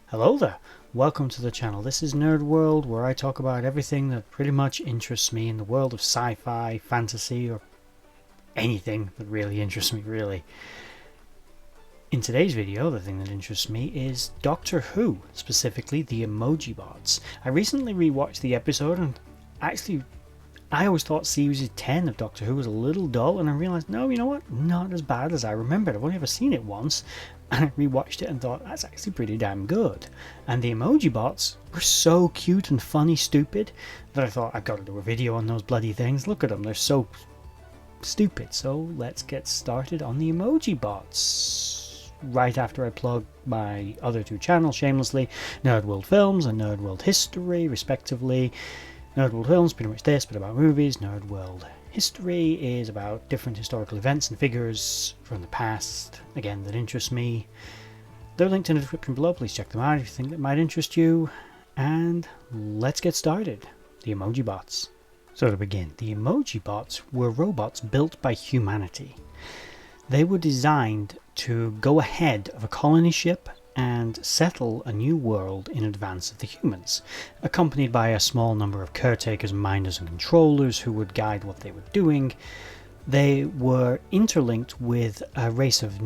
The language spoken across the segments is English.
Hello there, welcome to the channel. This is Nerd.World, where I talk about everything that pretty much interests me in the world of sci-fi, fantasy, or anything that really interests me, really. In today's video, the thing that interests me is Doctor Who, specifically the Emoji Bots. I recently rewatched the episode, and actually I always thought series 10 of Doctor Who was a little dull, and I realised, no, you know what, not as bad as I remembered. I've only ever seen it once, and I rewatched it and thought, that's actually pretty damn good. And the Emoji Bots were so cute and funny stupid that I thought, I've got to do a video on those bloody things. Look at them, they're so stupid. So let's get started on the Emoji Bots. Right after I plug my other two channels shamelessly, Nerd.World Films and Nerd.World History, respectively. Nerd.World Films, pretty much this, but about movies. Nerd.World History is about different historical events and figures from the past, again, that interest me. They're linked in the description below, please check them out if you think that might interest you. And let's get started. The Emoji Bots. So to begin, the Emoji Bots were robots built by humanity. They were designed to go ahead of a colony ship and settle a new world in advance of the humans, accompanied by a small number of caretakers, minders and controllers who would guide what they were doing. They were interlinked with a race of,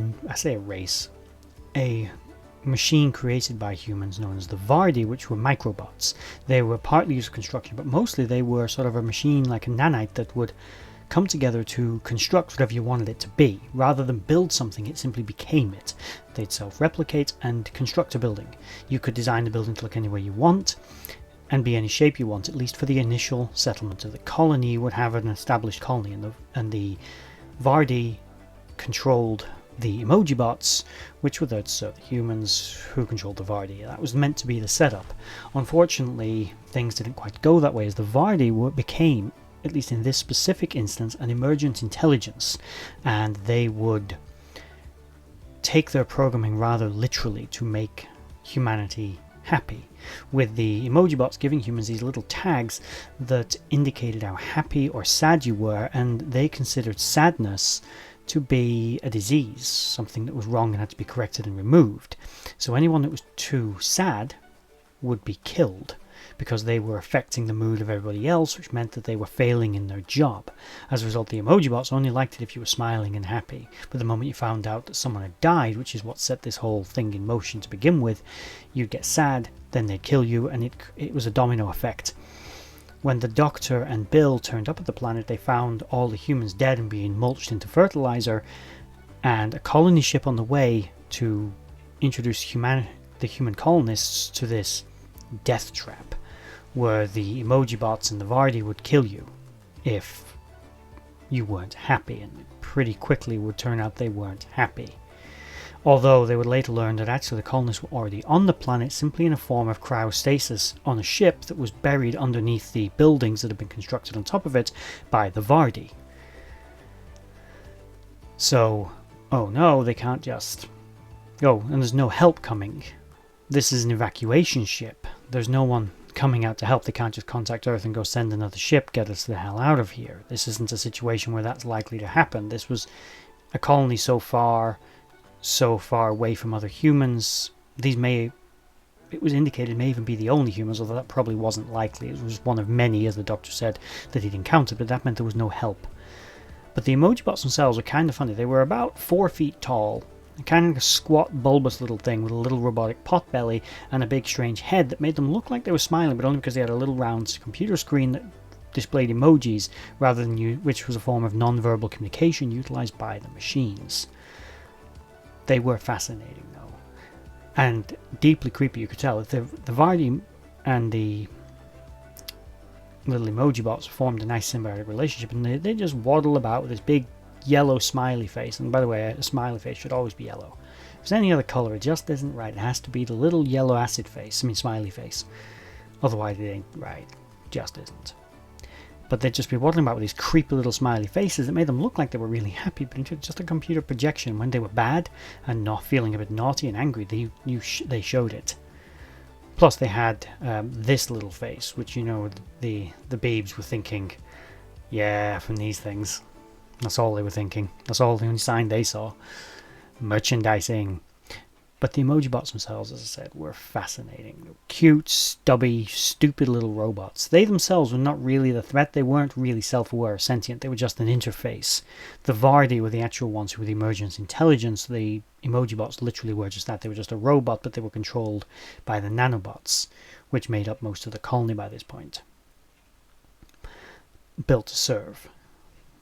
a machine created by humans known as the Vardi, which were microbots. They were partly used for construction, but mostly they were sort of a machine like a nanite that would come together to construct whatever you wanted it to be. Rather than build something, it simply became it. They'd self-replicate and construct a building. You could design the building to look any way you want and be any shape you want, at least for the initial settlement of the colony. You would have an established colony, and the Vardi controlled the Emoji Bots, which were there to serve the humans who controlled the Vardi. That was meant to be the setup. Unfortunately, things didn't quite go that way, as the Vardi became, at least in this specific instance, an emergent intelligence, and they would take their programming rather literally to make humanity happy, with the Emoji Bots giving humans these little tags that indicated how happy or sad you were, and they considered sadness to be a disease, something that was wrong and had to be corrected and removed. So anyone that was too sad would be killed, because they were affecting the mood of everybody else, which meant that they were failing in their job. As a result, the Emoji Bots only liked it if you were smiling and happy. But the moment you found out that someone had died, which is what set this whole thing in motion to begin with, you'd get sad, then they'd kill you, and it was a domino effect. When the Doctor and Bill turned up at the planet, they found all the humans dead and being mulched into fertilizer, and a colony ship on the way to introduce the human colonists to this death trap, where the Emoji Bots and the Vardi would kill you if you weren't happy, and pretty quickly would turn out they weren't happy. Although they would later learn that actually the colonists were already on the planet, simply in a form of cryostasis on a ship that was buried underneath the buildings that had been constructed on top of it by the Vardi. So, oh no, they can't just go, and there's no help coming. This is an evacuation ship. There's no one coming out to help. They can't just contact Earth and go send another ship, get us the hell out of here. This isn't a situation where that's likely to happen. This was a colony so far away from other humans. It was indicated may even be the only humans, although that probably wasn't likely. It was one of many, as the Doctor said, that he'd encountered, but that meant there was no help. But the Emoji Bots themselves were kind of funny. They were about 4 feet tall, kind of a squat, bulbous little thing with a little robotic pot belly and a big strange head that made them look like they were smiling, but only because they had a little round computer screen that displayed emojis, rather than which was a form of non-verbal communication utilized by the machines. They were fascinating though, and deeply creepy. You could tell that the Vardi and the little Emoji Bots formed a nice symbiotic relationship, and they just waddle about with this big yellow smiley face. And by the way, a smiley face should always be yellow. If it's any other color, it just isn't right. It has to be the little yellow acid face, smiley face. Otherwise it ain't right. Just isn't. But they'd just be waddling about with these creepy little smiley faces that made them look like they were really happy, but it's just a computer projection. When they were bad and not feeling a bit naughty and angry, they showed it. Plus they had this little face, which, you know, the babes were thinking, yeah, from these things, That's all they were thinking. That's all the only sign they saw. Merchandising. But the emoji bots themselves, as I said, were fascinating. They were cute, stubby, stupid little robots. They themselves were not really the threat. They weren't really self-aware or sentient. They were just an interface. The Vardy were the actual ones who were the emergent intelligence. The emoji bots literally were just that. They were just a robot, but they were controlled by the nanobots, which made up most of the colony by this point. Built to serve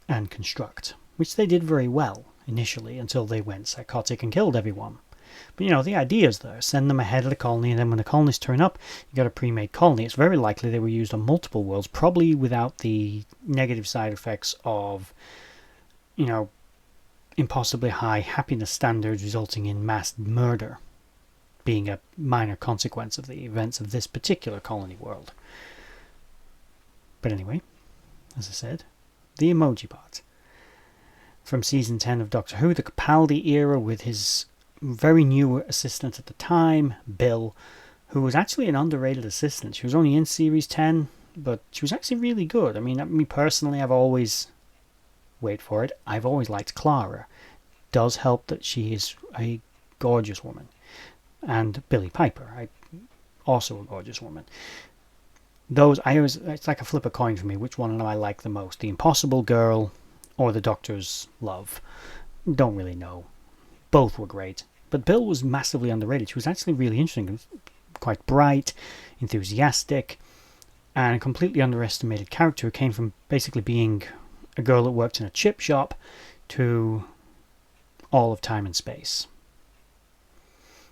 and construct, which they did very well initially until they went psychotic and killed everyone. But you know, the idea is there. Send them ahead of the colony, and then when the colonists turn up, you got a pre-made colony. It's very likely they were used on multiple worlds, probably without the negative side effects of, you know, impossibly high happiness standards resulting in mass murder being a minor consequence of the events of this particular colony world. But anyway, as I said, the Emoji Bot. From season 10 of Doctor Who, the Capaldi era, with his very new assistant at the time, Bill, who was actually an underrated assistant. She was only in series 10, but she was actually really good. I mean, me personally, I've always liked Clara. It does help that she is a gorgeous woman. And Billie Piper, also a gorgeous woman. It's like a flip a coin for me, which one do I like the most? The Impossible Girl or the Doctor's Love? Don't really know. Both were great. But Bill was massively underrated. She was actually really interesting, quite bright, enthusiastic, and a completely underestimated character who came from basically being a girl that worked in a chip shop to all of time and space.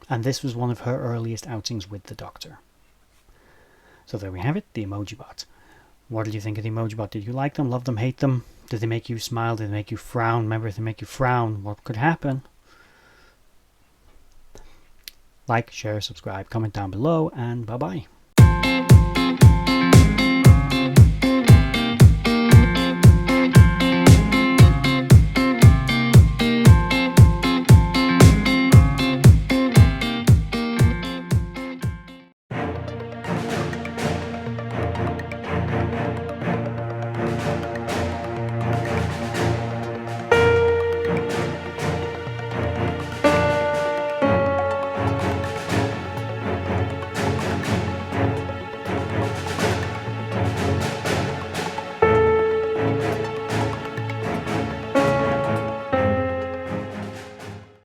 And this was one of her earliest outings with the Doctor. So there we have it, the Emoji Bot. What did you think of the Emoji Bot? Did you like them, love them, hate them? Did they make you smile? Did they make you frown? Remember, if they make you frown, what could happen? Like, share, subscribe, comment down below, and bye-bye.